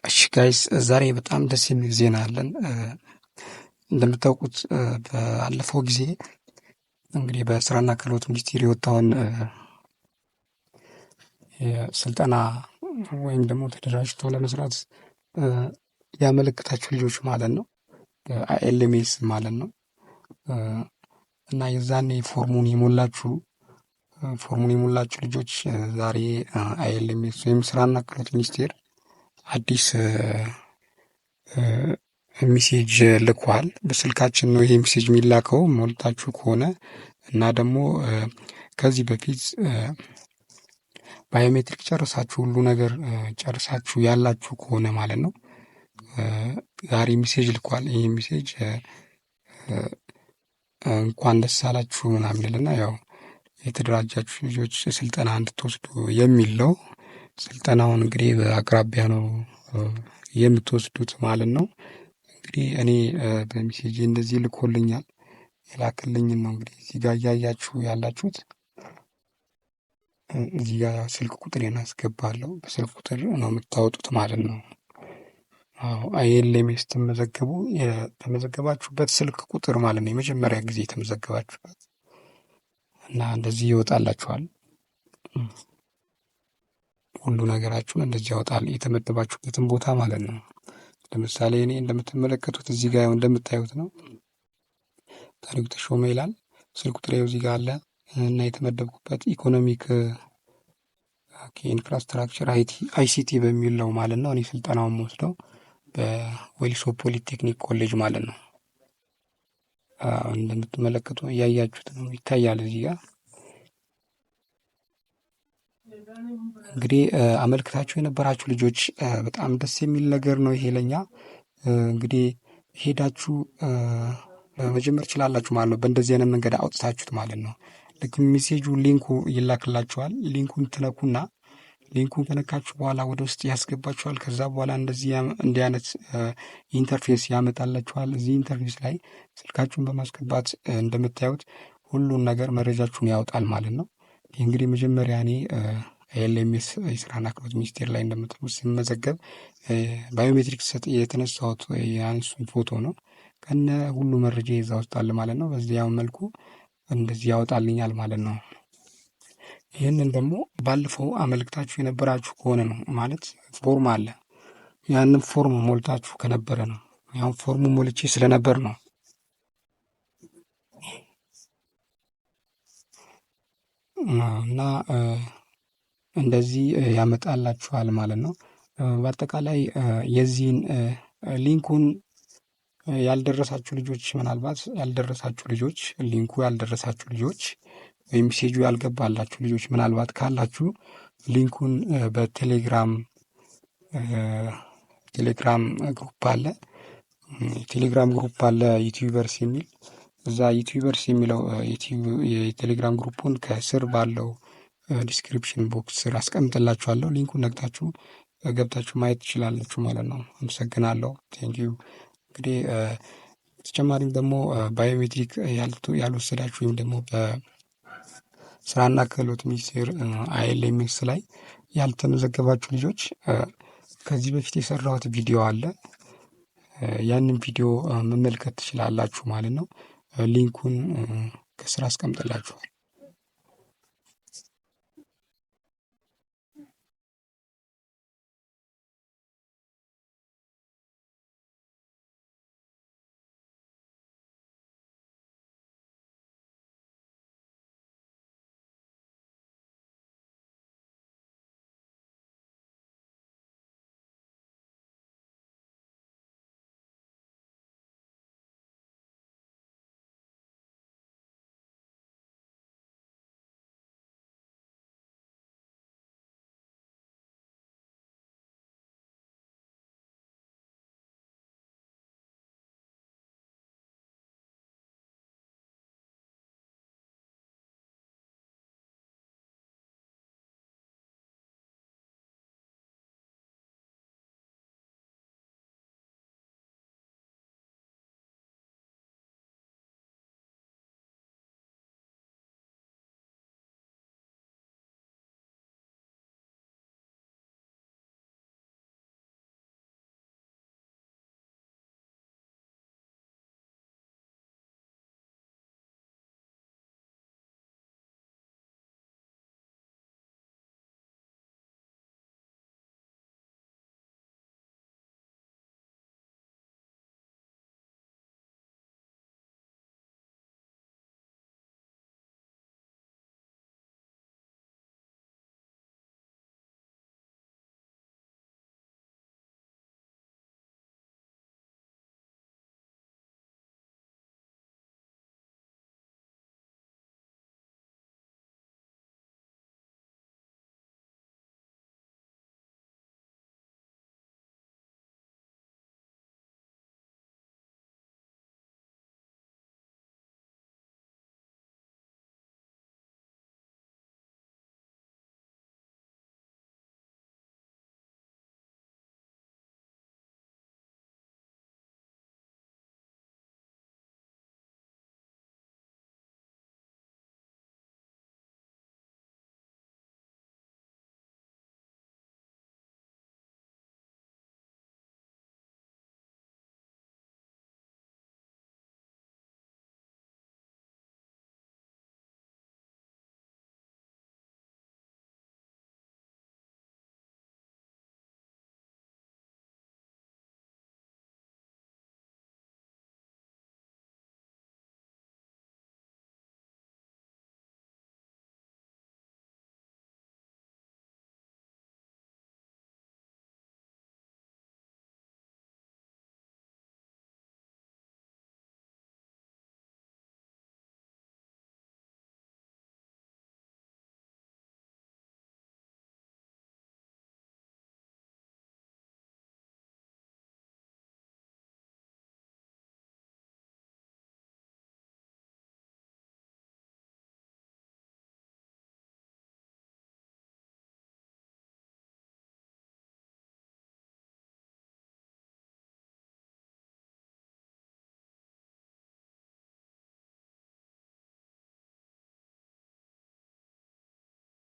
እሺ ጋይስ ዛሬ በጣም ደስ የሚል ዜና አለን። እንደምታውቁት ባለፈው ጊዜ እንግዲህ በስራና ክህሎት ሚኒስቴር የወጣውን የስልጠና ወይም ደግሞ ተደራጅቶ ለመስራት ያመለከታችሁ ልጆች ማለት ነው፣ አይኤልኤምኤስ ማለት ነው። እና የዛኔ ፎርሙን የሞላችሁ ልጆች ዛሬ አይኤልኤምኤስ ወይም ስራና ክህሎት ሚኒስቴር አዲስ ሜሴጅ ልኳል። በስልካችን ነው ይሄ ሜሴጅ የሚላከው ሞልታችሁ ከሆነ እና ደግሞ ከዚህ በፊት ባዮሜትሪክ ጨርሳችሁ ሁሉ ነገር ጨርሳችሁ ያላችሁ ከሆነ ማለት ነው ዛሬ ሜሴጅ ልኳል። ይሄ ሜሴጅ እንኳን ደስ አላችሁ ምናምን ይልና ያው የተደራጃችሁ ልጆች ስልጠና እንድትወስዱ የሚል ነው። ስልጠናውን እንግዲህ በአቅራቢያ ነው የምትወስዱት ማለት ነው። እንግዲህ እኔ በሜሴጅ እንደዚህ ልኮልኛል። የላክልኝን ነው እንግዲህ እዚህ ጋር እያያችሁ ያላችሁት። እዚህ ጋር ስልክ ቁጥሬን አስገባለሁ። በስልክ ቁጥር ነው የምታወጡት ማለት ነው። አዎ አይኤልኤምኤስ ስትመዘገቡ የተመዘገባችሁበት ስልክ ቁጥር ማለት ነው፣ የመጀመሪያ ጊዜ የተመዘገባችሁበት እና እንደዚህ ይወጣላችኋል። ሁሉ ነገራችሁን እንደዚህ ያወጣል፣ የተመደባችሁበትን ቦታ ማለት ነው። ለምሳሌ እኔ እንደምትመለከቱት እዚህ ጋር እንደምታዩት ነው። ታሪኩ ተሾመ ይላል። ስልክ ቁጥሬ እዚህ ጋር አለ እና የተመደብኩበት ኢኮኖሚክ ኢንፍራስትራክቸር አይሲቲ በሚል ነው ማለት ነው። እኔ ስልጠናውን ወስደው በዌሊሶ ፖሊቴክኒክ ኮሌጅ ማለት ነው። እንደምትመለከቱ እያያችሁት ነው፣ ይታያል እዚህ ጋር እንግዲህ አመልክታችሁ የነበራችሁ ልጆች በጣም ደስ የሚል ነገር ነው ይሄ ለኛ። እንግዲህ ሄዳችሁ መጀመር ትችላላችሁ ማለት ነው። በእንደዚህ አይነት መንገድ አውጥታችሁት ማለት ነው። ልክ ሜሴጁ ሊንኩ ይላክላችኋል። ሊንኩን ትነኩና ሊንኩን ከነካችሁ በኋላ ወደ ውስጥ ያስገባችኋል። ከዛ በኋላ እንዲህ አይነት ኢንተርፌስ ያመጣላችኋል። እዚህ ኢንተርፌስ ላይ ስልካችሁን በማስገባት እንደምታዩት ሁሉን ነገር መረጃችሁን ያወጣል ማለት ነው። ይህ እንግዲህ መጀመሪያ እኔ አይኤልኤምኤስ የስራና ክህሎት ሚኒስቴር ላይ እንደምታዩት ስመዘገብ ባዮሜትሪክ የተነሳሁት የአንሱን ፎቶ ነው። ከነ ሁሉ መረጃ ይዛ ውስጥ አለ ማለት ነው። በዚያው መልኩ እንደዚህ ያወጣልኛል ማለት ነው። ይህንን ደግሞ ባለፈው አመልክታችሁ የነበራችሁ ከሆነ ነው ማለት ፎርም አለ። ያንን ፎርም ሞልታችሁ ከነበረ ነው። ያው ፎርሙ ሞልቼ ስለነበር ነው እና እንደዚህ ያመጣላችኋል ማለት ነው። በአጠቃላይ የዚህን ሊንኩን ያልደረሳችሁ ልጆች ምናልባት ሊንኩ ያልደረሳችሁ ልጆች ወይም ሜሴጁ ያልገባላችሁ ልጆች ምናልባት ካላችሁ ሊንኩን በቴሌግራም ግሩፕ አለ። ቴሌግራም ግሩፕ አለ ዩቲዩበርስ የሚል እዛ ዩቲዩበርስ የሚለው የቴሌግራም ግሩፑን ከስር ባለው ዲስክሪፕሽን ቦክስ ስር አስቀምጥላችኋለሁ። ሊንኩን ነግታችሁ ገብታችሁ ማየት ትችላላችሁ ማለት ነው። አመሰግናለሁ። ቴንኪዩ። እንግዲህ በተጨማሪም ደግሞ ባዮሜትሪክ ያልወሰዳችሁ ወይም ደግሞ በስራና ክህሎት ሚኒስቴር አይኤልኤምኤስ ላይ ያልተመዘገባችሁ ልጆች ከዚህ በፊት የሰራሁት ቪዲዮ አለ። ያንን ቪዲዮ መመልከት ትችላላችሁ ማለት ነው። ሊንኩን ከስር አስቀምጥላችኋል።